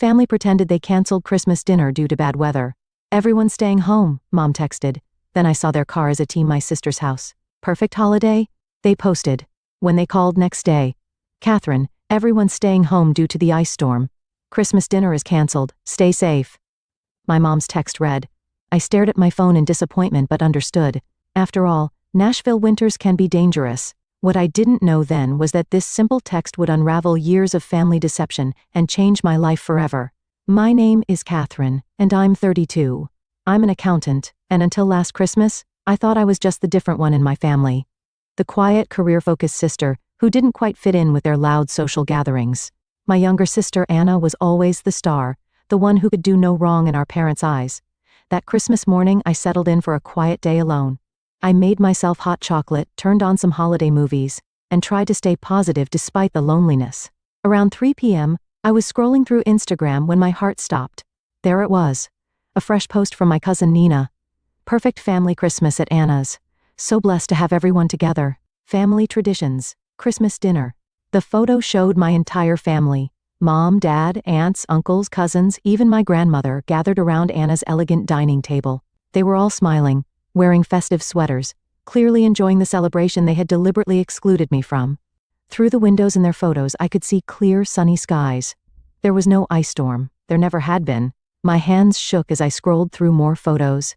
family pretended they canceled Christmas dinner due to bad weather. Everyone's staying home, Mom texted. Then I saw their car as a team my sister's house. Perfect holiday? They posted. When they called next day, Catherine, everyone's staying home due to the ice storm. Christmas dinner is canceled. Stay safe. My mom's text read. I stared at my phone in disappointment but understood. After all, Nashville winters can be dangerous. What I didn't know then was that this simple text would unravel years of family deception and change my life forever. My name is Catherine, and I'm 32. I'm an accountant, and until last Christmas, I thought I was just the different one in my family. The quiet, career-focused sister who didn't quite fit in with their loud social gatherings. My younger sister Anna was always the star, the one who could do no wrong in our parents' eyes. That Christmas morning I settled in for a quiet day alone. I made myself hot chocolate, turned on some holiday movies, and tried to stay positive despite the loneliness. Around 3 p.m., I was scrolling through Instagram when my heart stopped. There it was. A fresh post from my cousin Nina. Perfect family Christmas at Anna's. So blessed to have everyone together. Family traditions. Christmas dinner. The photo showed my entire family. Mom, dad, aunts, uncles, cousins, even my grandmother gathered around Anna's elegant dining table. They were all smiling, wearing festive sweaters, clearly enjoying the celebration they had deliberately excluded me from. Through the windows in their photos I could see clear, sunny skies. There was no ice storm. There never had been. My hands shook as I scrolled through more photos.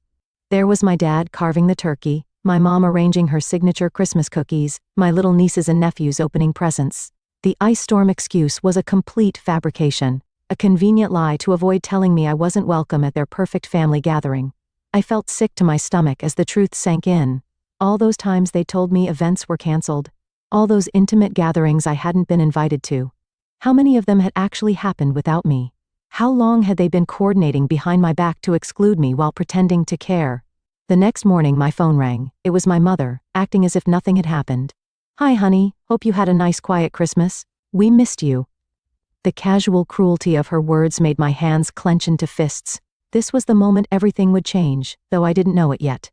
There was my dad carving the turkey, my mom arranging her signature Christmas cookies, my little nieces and nephews opening presents. The ice storm excuse was a complete fabrication, a convenient lie to avoid telling me I wasn't welcome at their perfect family gathering. I felt sick to my stomach as the truth sank in. All those times they told me events were canceled. All those intimate gatherings I hadn't been invited to. How many of them had actually happened without me? How long had they been coordinating behind my back to exclude me while pretending to care? The next morning my phone rang. It was my mother, acting as if nothing had happened. Hi honey, hope you had a nice quiet Christmas. We missed you. The casual cruelty of her words made my hands clench into fists. This was the moment everything would change, though I didn't know it yet.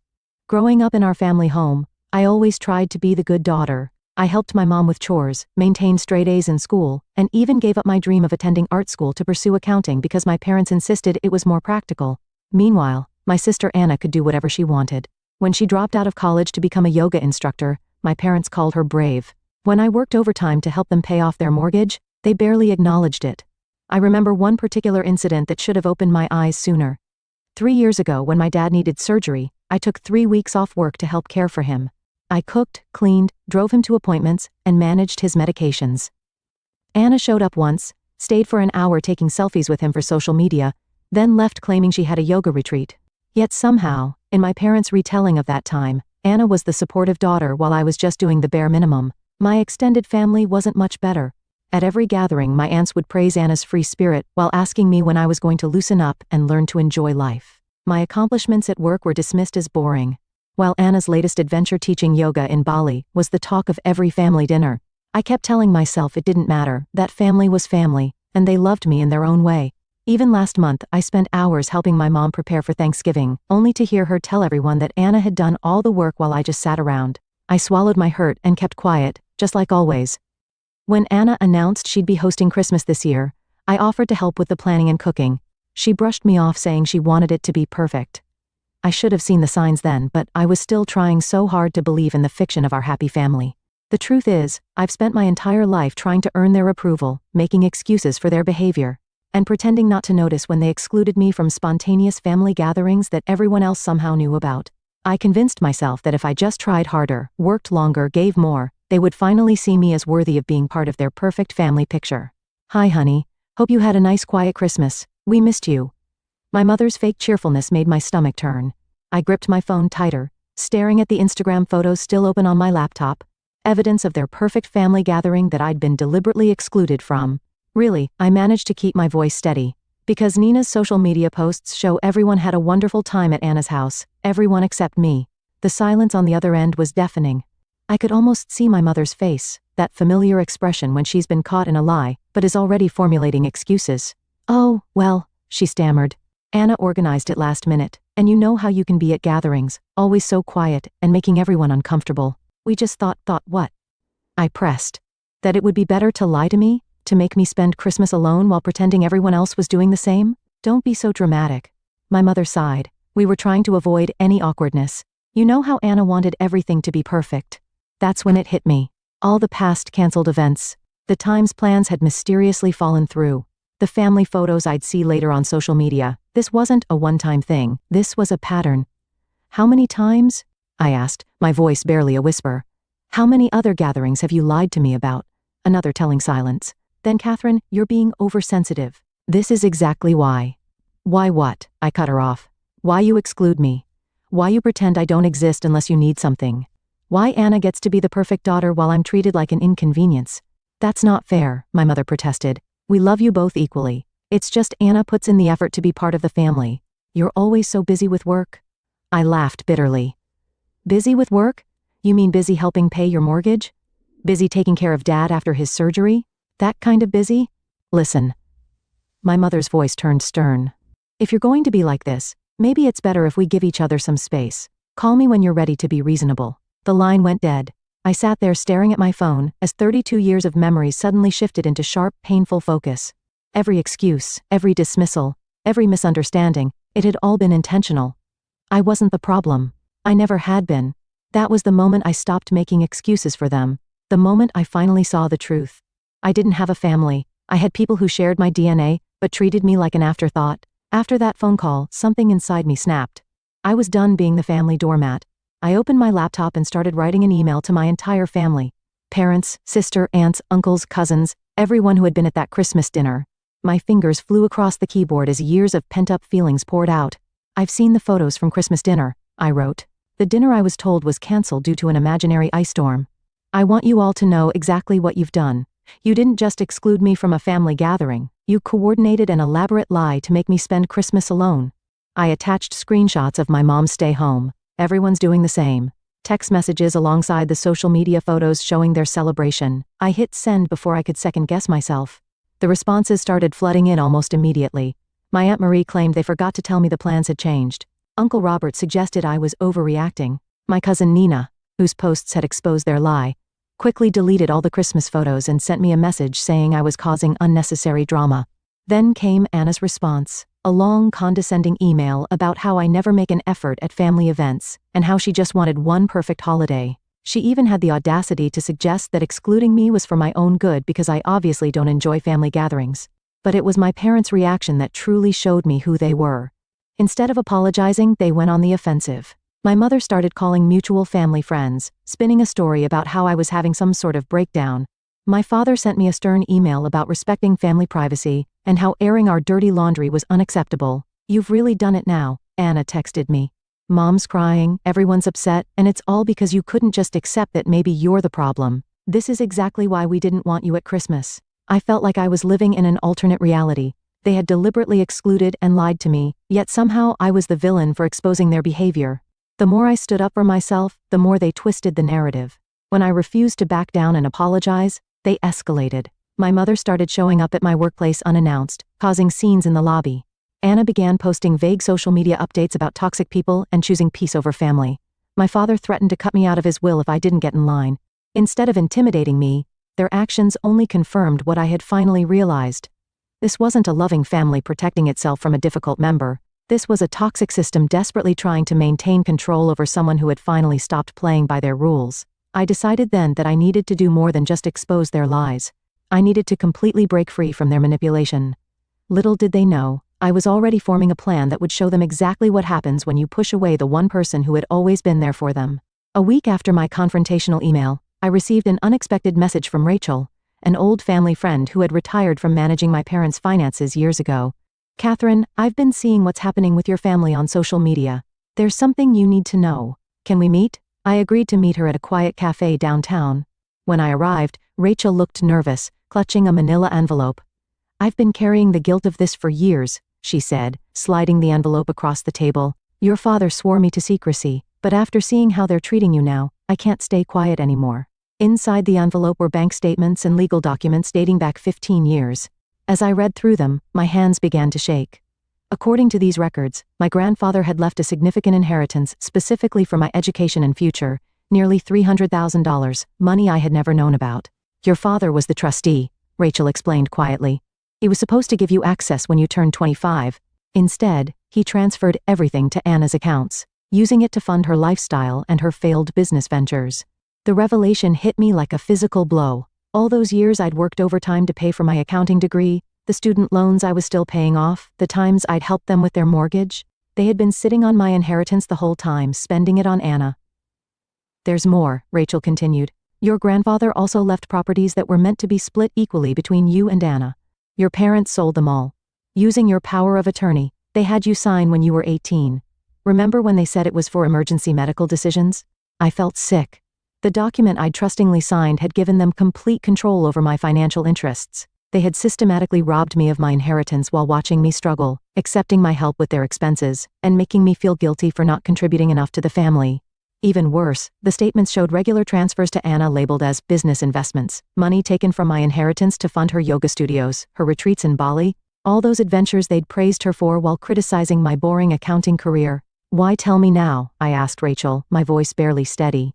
Growing up in our family home, I always tried to be the good daughter. I helped my mom with chores, maintained straight A's in school, and even gave up my dream of attending art school to pursue accounting because my parents insisted it was more practical. Meanwhile, my sister Anna could do whatever she wanted. When she dropped out of college to become a yoga instructor, my parents called her brave. When I worked overtime to help them pay off their mortgage, they barely acknowledged it. I remember one particular incident that should have opened my eyes sooner. 3 years ago, when my dad needed surgery, I took 3 weeks off work to help care for him. I cooked, cleaned, drove him to appointments, and managed his medications. Anna showed up once, stayed for an hour taking selfies with him for social media, then left claiming she had a yoga retreat. Yet somehow, in my parents' retelling of that time, Anna was the supportive daughter while I was just doing the bare minimum. My extended family wasn't much better. At every gathering, my aunts would praise Anna's free spirit while asking me when I was going to loosen up and learn to enjoy life. My accomplishments at work were dismissed as boring, while Anna's latest adventure teaching yoga in Bali was the talk of every family dinner. I kept telling myself it didn't matter, that family was family, and they loved me in their own way. Even last month, I spent hours helping my mom prepare for Thanksgiving, only to hear her tell everyone that Anna had done all the work while I just sat around. I swallowed my hurt and kept quiet, just like always. When Anna announced she'd be hosting Christmas this year, I offered to help with the planning and cooking. She brushed me off saying she wanted it to be perfect. I should have seen the signs then, but I was still trying so hard to believe in the fiction of our happy family. The truth is, I've spent my entire life trying to earn their approval, making excuses for their behavior, and pretending not to notice when they excluded me from spontaneous family gatherings that everyone else somehow knew about. I convinced myself that if I just tried harder, worked longer, gave more, they would finally see me as worthy of being part of their perfect family picture. Hi honey, hope you had a nice quiet Christmas. We missed you. My mother's fake cheerfulness made my stomach turn. I gripped my phone tighter, staring at the Instagram photos still open on my laptop, evidence of their perfect family gathering that I'd been deliberately excluded from. Really, I managed to keep my voice steady, because Nina's social media posts show everyone had a wonderful time at Anna's house, everyone except me. The silence on the other end was deafening. I could almost see my mother's face, that familiar expression when she's been caught in a lie, but is already formulating excuses. Oh, well, she stammered. Anna organized it last minute, and you know how you can be at gatherings, always so quiet and making everyone uncomfortable. We just thought what? I pressed. That it would be better to lie to me? To make me spend Christmas alone while pretending everyone else was doing the same? Don't be so dramatic. My mother sighed. We were trying to avoid any awkwardness. You know how Anna wanted everything to be perfect. That's when it hit me. All the past canceled events. The times plans had mysteriously fallen through. The family photos I'd see later on social media. This wasn't a one-time thing. This was a pattern. How many times? I asked, my voice barely a whisper. How many other gatherings have you lied to me about? Another telling silence. Then Catherine, you're being oversensitive. This is exactly why. Why what? I cut her off. Why you exclude me? Why you pretend I don't exist unless you need something? Why Anna gets to be the perfect daughter while I'm treated like an inconvenience? That's not fair, my mother protested. We love you both equally. It's just Anna puts in the effort to be part of the family. You're always so busy with work. I laughed bitterly. Busy with work? You mean busy helping pay your mortgage? Busy taking care of Dad after his surgery? That kind of busy? Listen. My mother's voice turned stern. If you're going to be like this, maybe it's better if we give each other some space. Call me when you're ready to be reasonable. The line went dead. I sat there staring at my phone as 32 years of memories suddenly shifted into sharp, painful focus. Every excuse, every dismissal, every misunderstanding, it had all been intentional. I wasn't the problem. I never had been. That was the moment I stopped making excuses for them. The moment I finally saw the truth. I didn't have a family. I had people who shared my DNA, but treated me like an afterthought. After that phone call, something inside me snapped. I was done being the family doormat. I opened my laptop and started writing an email to my entire family. Parents, sister, aunts, uncles, cousins, everyone who had been at that Christmas dinner. My fingers flew across the keyboard as years of pent-up feelings poured out. I've seen the photos from Christmas dinner, I wrote. The dinner I was told was canceled due to an imaginary ice storm. I want you all to know exactly what you've done. You didn't just exclude me from a family gathering. You coordinated an elaborate lie to make me spend Christmas alone. I attached screenshots of my mom's stay home. Everyone's doing the same. Text messages alongside the social media photos showing their celebration. I hit send before I could second guess myself. The responses started flooding in almost immediately. My Aunt Marie claimed they forgot to tell me the plans had changed. Uncle Robert suggested I was overreacting. My cousin Nina, whose posts had exposed their lie, quickly deleted all the Christmas photos and sent me a message saying I was causing unnecessary drama. Then came Anna's response, a long, condescending email about how I never make an effort at family events, and how she just wanted one perfect holiday. She even had the audacity to suggest that excluding me was for my own good because I obviously don't enjoy family gatherings. But it was my parents' reaction that truly showed me who they were. Instead of apologizing, they went on the offensive. My mother started calling mutual family friends, spinning a story about how I was having some sort of breakdown. My father sent me a stern email about respecting family privacy, and how airing our dirty laundry was unacceptable. You've really done it now, Anna texted me. Mom's crying, everyone's upset, and it's all because you couldn't just accept that maybe you're the problem. This is exactly why we didn't want you at Christmas. I felt like I was living in an alternate reality. They had deliberately excluded and lied to me, yet somehow I was the villain for exposing their behavior. The more I stood up for myself, the more they twisted the narrative. When I refused to back down and apologize, they escalated. My mother started showing up at my workplace unannounced, causing scenes in the lobby. Anna began posting vague social media updates about toxic people and choosing peace over family. My father threatened to cut me out of his will if I didn't get in line. Instead of intimidating me, their actions only confirmed what I had finally realized. This wasn't a loving family protecting itself from a difficult member. This was a toxic system desperately trying to maintain control over someone who had finally stopped playing by their rules. I decided then that I needed to do more than just expose their lies. I needed to completely break free from their manipulation. Little did they know, I was already forming a plan that would show them exactly what happens when you push away the one person who had always been there for them. A week after my confrontational email, I received an unexpected message from Rachel, an old family friend who had retired from managing my parents' finances years ago. Catherine, I've been seeing what's happening with your family on social media. There's something you need to know. Can we meet? I agreed to meet her at a quiet cafe downtown. When I arrived, Rachel looked nervous, clutching a manila envelope. I've been carrying the guilt of this for years, she said, sliding the envelope across the table. Your father swore me to secrecy, but after seeing how they're treating you now, I can't stay quiet anymore. Inside the envelope were bank statements and legal documents dating back 15 years. As I read through them, my hands began to shake. According to these records, my grandfather had left a significant inheritance specifically for my education and future, nearly $300,000, money I had never known about. Your father was the trustee, Rachel explained quietly. He was supposed to give you access when you turned 25. Instead, he transferred everything to Anna's accounts, using it to fund her lifestyle and her failed business ventures. The revelation hit me like a physical blow. All those years I'd worked overtime to pay for my accounting degree, the student loans I was still paying off, the times I'd helped them with their mortgage, they had been sitting on my inheritance the whole time, spending it on Anna. There's more, Rachel continued. Your grandfather also left properties that were meant to be split equally between you and Anna. Your parents sold them all. Using your power of attorney, they had you sign when you were 18. Remember when they said it was for emergency medical decisions? I felt sick. The document I'd trustingly signed had given them complete control over my financial interests. They had systematically robbed me of my inheritance while watching me struggle, accepting my help with their expenses, and making me feel guilty for not contributing enough to the family. Even worse, the statements showed regular transfers to Anna labeled as business investments, money taken from my inheritance to fund her yoga studios, her retreats in Bali, all those adventures they'd praised her for while criticizing my boring accounting career. Why tell me now? I asked Rachel, my voice barely steady.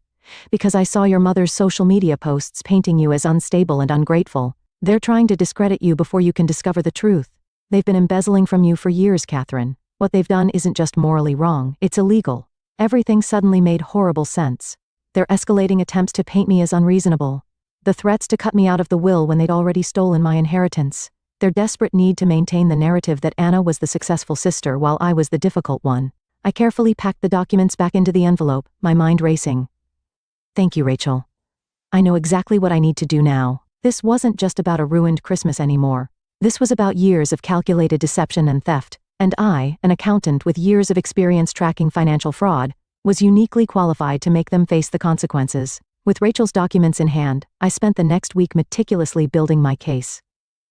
Because I saw your mother's social media posts painting you as unstable and ungrateful. They're trying to discredit you before you can discover the truth. They've been embezzling from you for years, Catherine. What they've done isn't just morally wrong, it's illegal. Everything suddenly made horrible sense. Their escalating attempts to paint me as unreasonable. The threats to cut me out of the will when they'd already stolen my inheritance. Their desperate need to maintain the narrative that Anna was the successful sister while I was the difficult one. I carefully packed the documents back into the envelope, my mind racing. Thank you, Rachel. I know exactly what I need to do now. This wasn't just about a ruined Christmas anymore. This was about years of calculated deception and theft, and I, an accountant with years of experience tracking financial fraud, was uniquely qualified to make them face the consequences. With Rachel's documents in hand, I spent the next week meticulously building my case.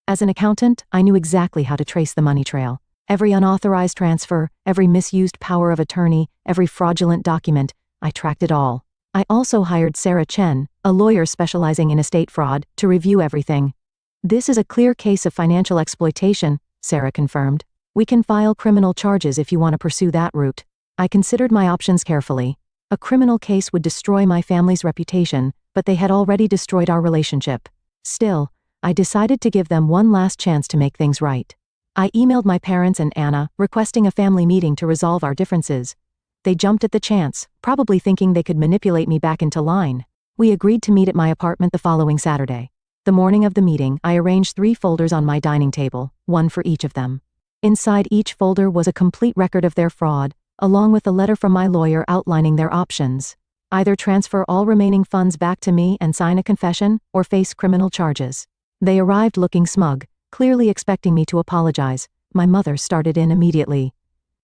As an accountant, I knew exactly how to trace the money trail. Every unauthorized transfer, every misused power of attorney, every fraudulent document, I tracked it all. I also hired Sarah Chen, a lawyer specializing in estate fraud, to review everything. This is a clear case of financial exploitation, Sarah confirmed. We can file criminal charges if you want to pursue that route. I considered my options carefully. A criminal case would destroy my family's reputation, but they had already destroyed our relationship. Still, I decided to give them one last chance to make things right. I emailed my parents and Anna, requesting a family meeting to resolve our differences. They jumped at the chance, probably thinking they could manipulate me back into line. We agreed to meet at my apartment the following Saturday. The morning of the meeting, I arranged 3 folders on my dining table, one for each of them. Inside each folder was a complete record of their fraud, along with a letter from my lawyer outlining their options. Either transfer all remaining funds back to me and sign a confession, or face criminal charges. They arrived looking smug, clearly expecting me to apologize. My mother started in immediately.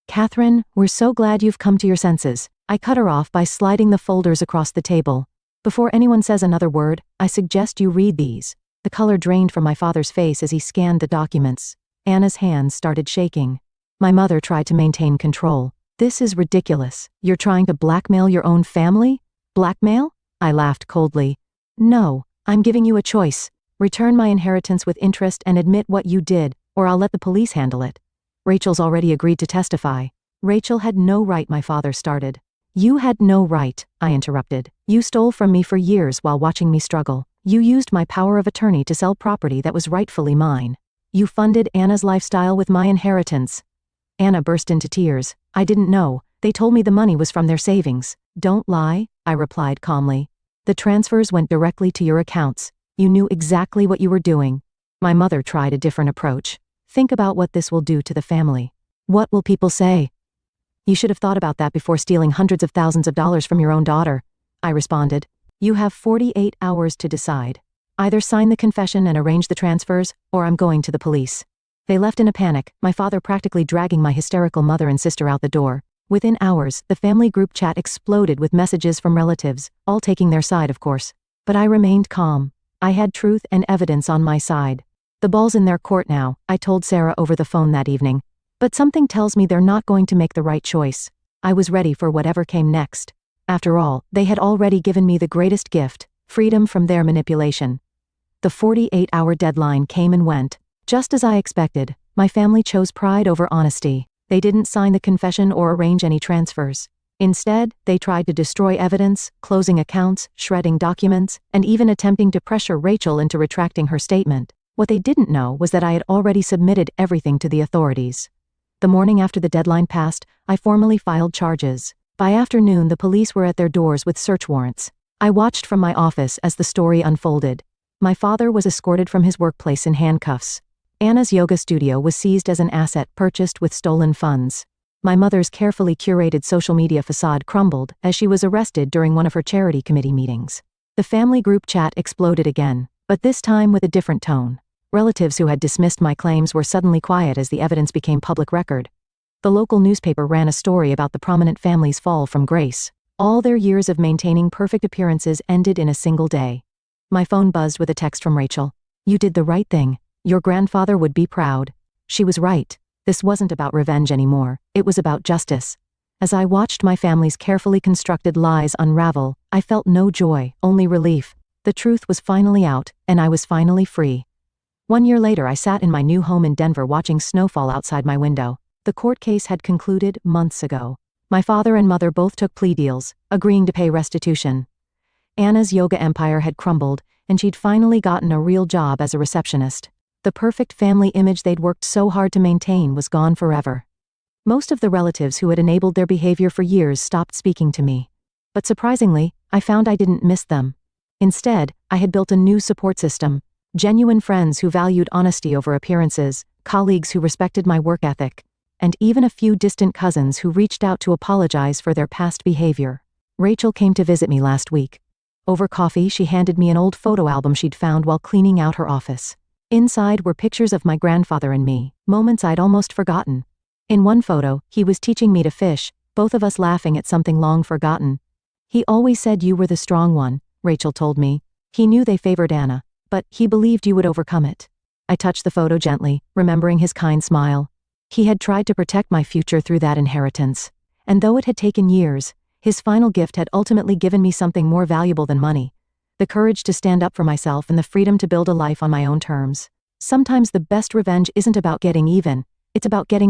Catherine, we're so glad you've come to your senses. I cut her off by sliding the folders across the table. Before anyone says another word, I suggest you read these. The color drained from my father's face as he scanned the documents. Anna's hands started shaking. My mother tried to maintain control. This is ridiculous. You're trying to blackmail your own family? Blackmail? I laughed coldly. No, I'm giving you a choice. Return my inheritance with interest and admit what you did, or I'll let the police handle it. Rachel's already agreed to testify. Rachel had no right, my father started. You had no right, I interrupted. You stole from me for years while watching me struggle. You used my power of attorney to sell property that was rightfully mine. You funded Anna's lifestyle with my inheritance. Anna burst into tears. I didn't know. They told me the money was from their savings. Don't lie, I replied calmly. The transfers went directly to your accounts. You knew exactly what you were doing. My mother tried a different approach. Think about what this will do to the family. What will people say? You should have thought about that before stealing hundreds of thousands of dollars from your own daughter, I responded. You have 48 hours to decide. Either sign the confession and arrange the transfers, or I'm going to the police. They left in a panic, my father practically dragging my hysterical mother and sister out the door. Within hours, the family group chat exploded with messages from relatives, all taking their side, of course. But I remained calm. I had truth and evidence on my side. The ball's in their court now, I told Sarah over the phone that evening. But something tells me they're not going to make the right choice. I was ready for whatever came next. After all, they had already given me the greatest gift, freedom from their manipulation. The 48-hour deadline came and went. Just as I expected, my family chose pride over honesty. They didn't sign the confession or arrange any transfers. Instead, they tried to destroy evidence, closing accounts, shredding documents, and even attempting to pressure Rachel into retracting her statement. What they didn't know was that I had already submitted everything to the authorities. The morning after the deadline passed, I formally filed charges. By afternoon, the police were at their doors with search warrants. I watched from my office as the story unfolded. My father was escorted from his workplace in handcuffs. Anna's yoga studio was seized as an asset purchased with stolen funds. My mother's carefully curated social media facade crumbled as she was arrested during one of her charity committee meetings. The family group chat exploded again, but this time with a different tone. Relatives who had dismissed my claims were suddenly quiet as the evidence became public record. The local newspaper ran a story about the prominent family's fall from grace. All their years of maintaining perfect appearances ended in a single day. My phone buzzed with a text from Rachel. "You did the right thing. Your grandfather would be proud." She was right. This wasn't about revenge anymore. It was about justice. As I watched my family's carefully constructed lies unravel, I felt no joy, only relief. The truth was finally out, and I was finally free. 1 year later, I sat in my new home in Denver watching snowfall outside my window. The court case had concluded months ago. My father and mother both took plea deals, agreeing to pay restitution. Anna's yoga empire had crumbled, and she'd finally gotten a real job as a receptionist. The perfect family image they'd worked so hard to maintain was gone forever. Most of the relatives who had enabled their behavior for years stopped speaking to me. But surprisingly, I found I didn't miss them. Instead, I had built a new support system. Genuine friends who valued honesty over appearances, colleagues who respected my work ethic, and even a few distant cousins who reached out to apologize for their past behavior. Rachel came to visit me last week. Over coffee, she handed me an old photo album she'd found while cleaning out her office. Inside were pictures of my grandfather and me, moments I'd almost forgotten. In one photo, he was teaching me to fish, both of us laughing at something long forgotten. "He always said you were the strong one," Rachel told me. "He knew they favored Anna, but he believed you would overcome it." I touched the photo gently, remembering his kind smile. He had tried to protect my future through that inheritance. And though it had taken years, his final gift had ultimately given me something more valuable than money: the courage to stand up for myself and the freedom to build a life on my own terms. Sometimes the best revenge isn't about getting even, it's about getting